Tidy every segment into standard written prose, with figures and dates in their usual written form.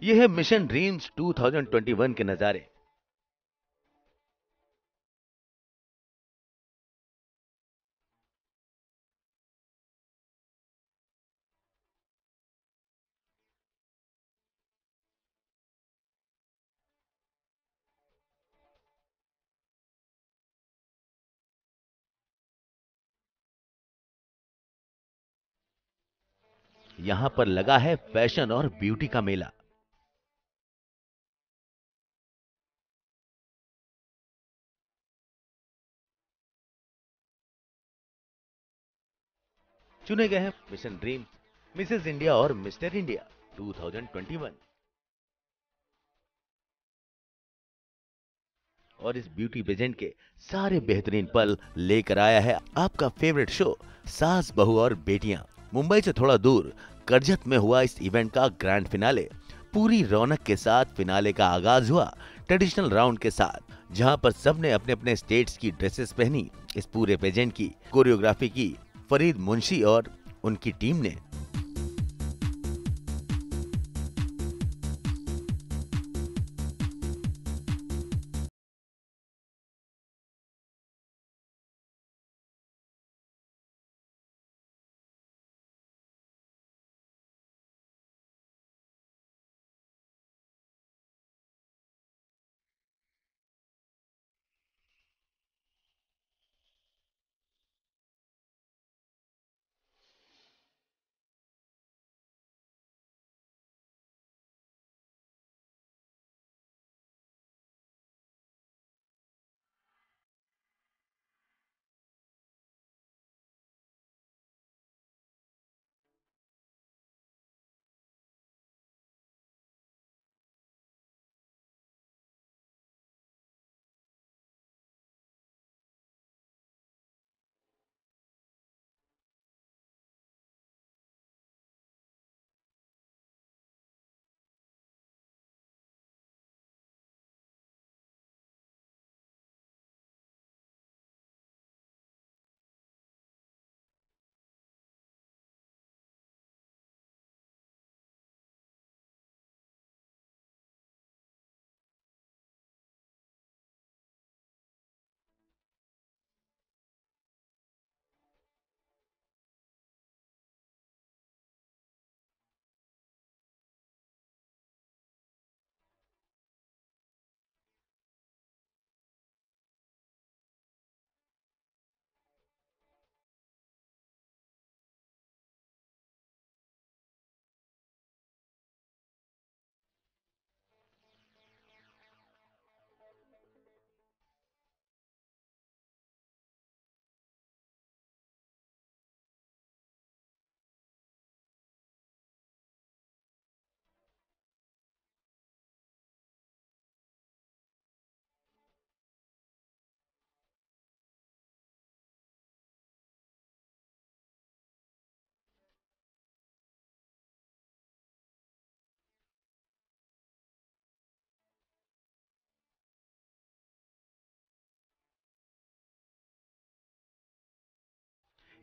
ये है mission dreams 2021 के नजारे। यहां पर लगा है फैशन और ब्यूटी का मेला। चुने गए हैं मिशन ड्रीम्स, मिसेस इंडिया और मिस्टर इंडिया 2021। और इस ब्यूटी पेजेंट के सारे बेहतरीन पल लेकर आया है आपका फेवरेट शो सास बहू और बेटियां। मुंबई से थोड़ा दूर करजत में हुआ इस इवेंट का ग्रैंड फिनाले। पूरी रौनक के साथ फिनाले का आगाज हुआ ट्रेडिशनल राउंड के साथ, जहां पर सबने अपने अपने स्टेट्स की ड्रेसेस पहनी। इस पूरे पेजेंट की कोरियोग्राफी की फरीद मुंशी और उनकी टीम ने।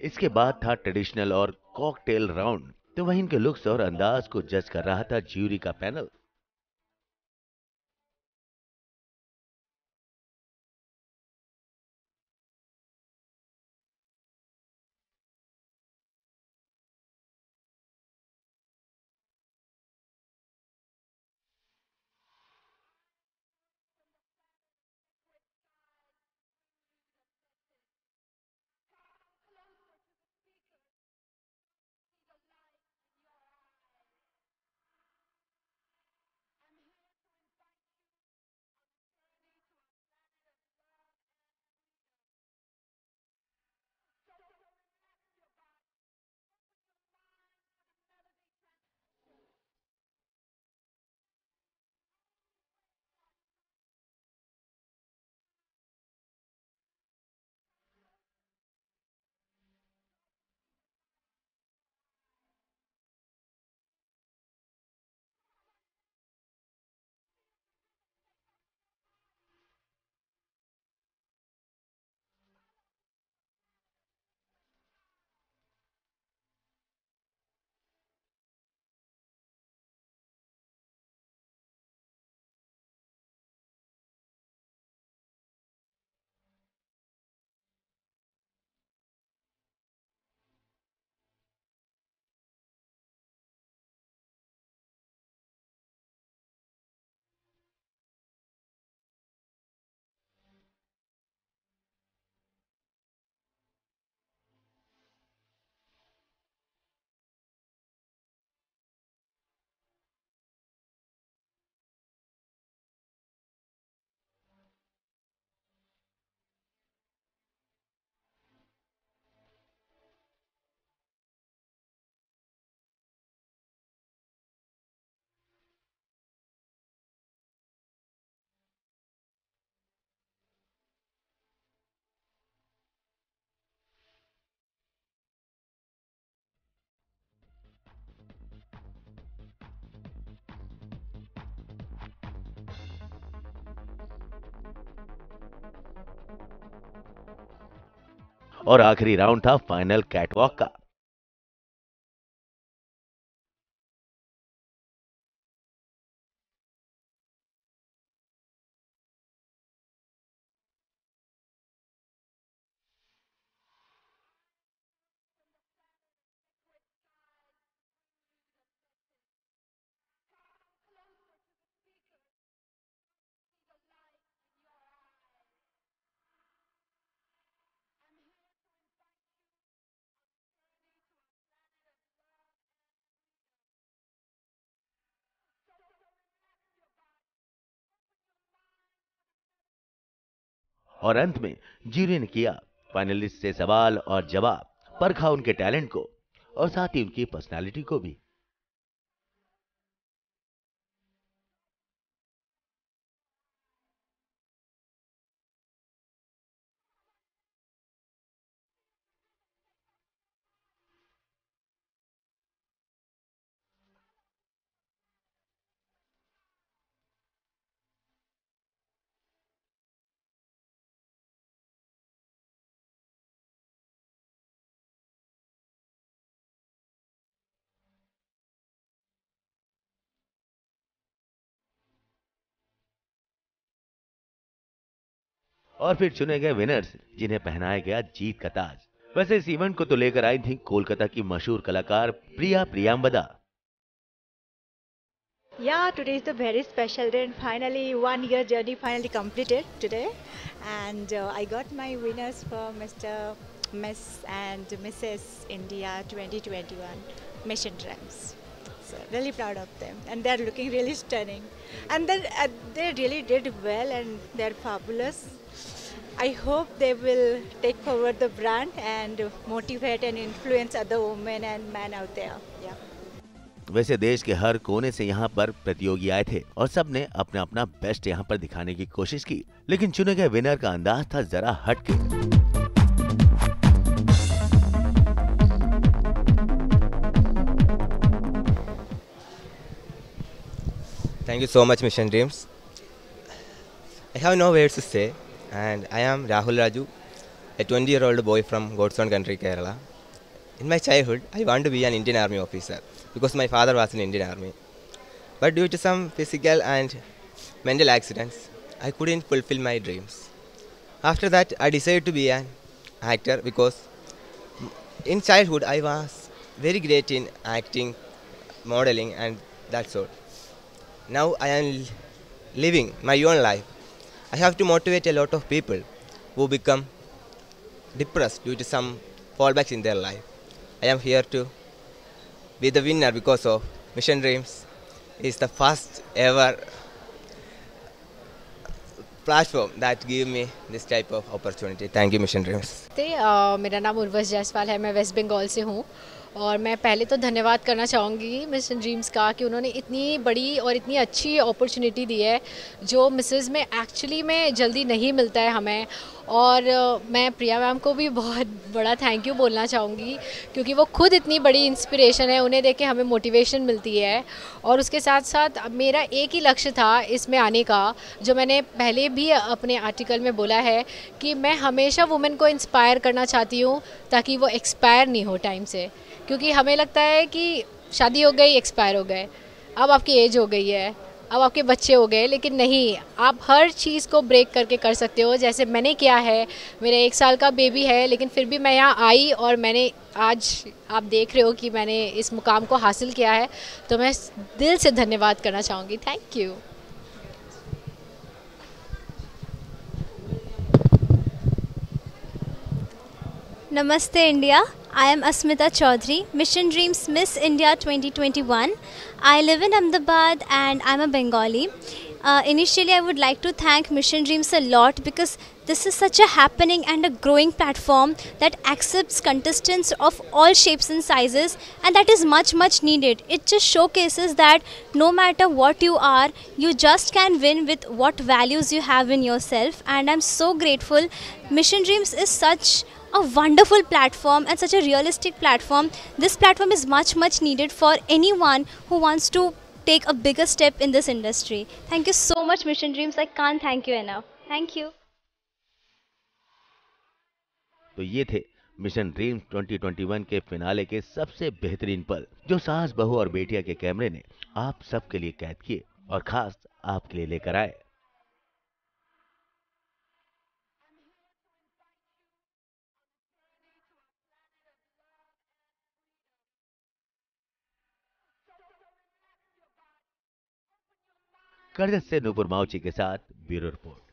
इसके बाद था ट्रेडिशनल और कॉकटेल राउंड। तो वहीं इनके लुक्स और अंदाज को जज कर रहा था ज्यूरी का पैनल। और आखिरी राउंड था फाइनल कैटवॉक का। और अंत में जूरी ने किया फाइनलिस्ट से सवाल और जवाब, परखा उनके टैलेंट को और साथ ही उनकी पर्सनालिटी को भी। और फिर चुने गए विनर्स, जिन्हें पहनाया गया जीत का ताज। वैसे इस इवेंट को तो लेकर आई थी कोलकाता की मशहूर कलाकार प्रिया Priyamvada. Yeah, today is the very special day and finally 1 year journey finally completed today and I got my winners for Mr. Miss and Mrs. India 2021 Mission Dreams. So really proud of them and they're looking really stunning and then they really did well and they're fabulous. I hope they will take forward the brand and motivate and influence other women and men out there. Yeah. वैसे देश के हर कोने से यहाँ पर प्रतियोगी आए थे और सब ने अपना अपना बेस्ट यहाँ पर दिखाने की कोशिश की, लेकिन चुने गए विनर का अंदाज था जरा हटके। Thank you so much, Mission Dreams. I have no words to say, and I am Rahul Raju, a 20-year-old boy from God's own country, Kerala. In my childhood, I wanted to be an Indian Army officer because my father was in Indian Army. But due to some physical and mental accidents, I couldn't fulfill my dreams. After that, I decided to be an actor because in childhood I was very great in acting, modeling, and that's all. Now I am living my own life. I have to motivate a lot of people who become depressed due to some fallbacks in their life. I am here to be the winner because of Mission Dreams is the first ever platform that give me this type of opportunity. Thank you, Mission Dreams. मेरा नाम उर्वश जायसवाल है, मैं waste Bengal से हूँ और मैं पहले तो धन्यवाद करना चाहूँगी मिशन ड्रीम्स का कि उन्होंने इतनी बड़ी और इतनी अच्छी अपॉर्चुनिटी दी है जो मिसेस में एक्चुअली में जल्दी नहीं मिलता है हमें। और मैं प्रिया मैम को भी बहुत बड़ा थैंक यू बोलना चाहूँगी क्योंकि वो खुद इतनी बड़ी इंस्पिरेशन है, उन्हें देख के हमें मोटिवेशन मिलती है। और उसके साथ साथ मेरा एक ही लक्ष्य था इसमें आने का, जो मैंने पहले भी अपने आर्टिकल में बोला है कि मैं हमेशा वुमेन को इंस्पायर करना चाहती हूँ ताकि वो एक्सपायर नहीं हो टाइम से, क्योंकि हमें लगता है कि शादी हो गई एक्सपायर हो गए, अब आपकी एज हो गई है, अब आपके बच्चे हो गए, लेकिन नहीं, आप हर चीज़ को ब्रेक करके कर सकते हो जैसे मैंने किया है। मेरा 1 साल का बेबी है लेकिन फिर भी मैं यहाँ आई और मैंने आज आप देख रहे हो कि मैंने इस मुकाम को हासिल किया है, तो मैं दिल से धन्यवाद करना चाहूँगी। Thank you. Namaste India. I am Asmita Chaudhary, Mission Dreams Miss India 2021. I live in Ahmedabad and I'm a Bengali. Initially, I would like to thank Mission Dreams a lot because this is such a happening and a growing platform that accepts contestants of all shapes and sizes, and that is much needed. It just showcases that no matter what you are, you just can win with what values you have in yourself, and I'm so grateful. Mission Dreams is such a wonderful platform and such a realistic platform. This platform is much needed for anyone who wants to take a bigger step in this industry. Thank you so much, Mission Dreams. I can't thank you enough. Thank you. तो ये थे mission dreams 2021 के finale के सबसे बेहतरीन पल जो सास बहू और बेटिया के कैमरे ने आप सबके लिए कैद किए और खास आपके लिए लेकर आए। करजत से नूपुर माउची के साथ ब्यूरो रिपोर्ट।